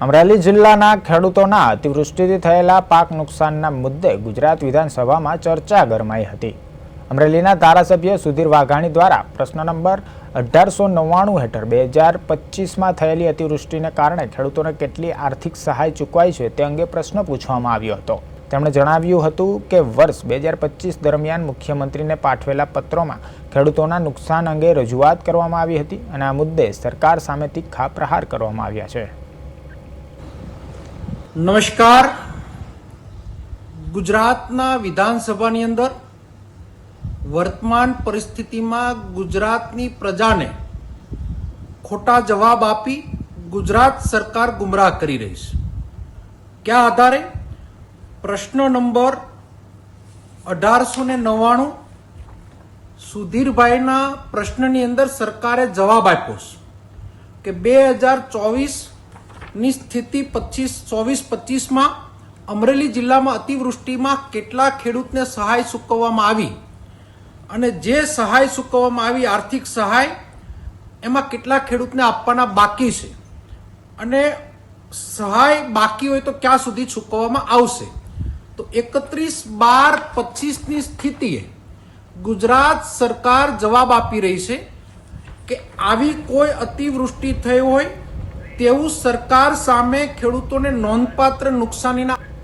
અમરેલી જિલ્લાના ખેડૂતોના અતિવૃષ્ટિથી થયેલા પાક નુકસાનના મુદ્દે ગુજરાત વિધાનસભામાં ચર્ચા ગરમાઈ હતી। અમરેલીના ધારાસભ્ય સુધીર વાઘાણી દ્વારા પ્રશ્ન નંબર 1899 હેઠળ 2025માં થયેલી અતિવૃષ્ટિને કારણે ખેડૂતોને કેટલી આર્થિક સહાય ચૂકવાઈ છે તે અંગે પ્રશ્ન પૂછવામાં આવ્યો હતો। તેમણે જણાવ્યું હતું કે વર્ષ 2025 દરમિયાન મુખ્યમંત્રીને પાઠવેલા પત્રોમાં ખેડૂતોના નુકસાન અંગે રજૂઆત કરવામાં આવી હતી અને આ મુદ્દે સરકાર સામે તીખા પ્રહાર કરવામાં આવ્યા છે। नमस्कार। गुजरातना विधानसभानी अंदर वर्तमान परिस्थिति में गुजरातनी प्रजाने खोटा जवाब आपी गुजरात सरकार गुमराह करी रही है। क्या आधारे? प्रश्न नंबर 1899 सुधीरभाईना प्रश्ननी अंदर सरकारे जवाब आप्यो के 2024 ની સ્થિતિ 24-25 માં અમરેલી જિલ્લામાં અતિવૃષ્ટિમાં કેટલા ખેડૂતને સહાય ચૂકવવામાં આવી અને જે સહાય ચૂકવવામાં આવી આર્થિક સહાય એમાં કેટલા ખેડૂતને આપવાના બાકી છે અને સહાય બાકી હોય તો ક્યાં સુધી ચૂકવવામાં આવશે। તો 31/12/25 ની સ્થિતિએ ગુજરાત સરકાર જવાબ આપી રહી છે કે આવી કોઈ અતિવૃષ્ટિ થઈ હોય તેવું સરકાર સામે ખેડૂતોને નોંધપાત્ર નુકસાનીના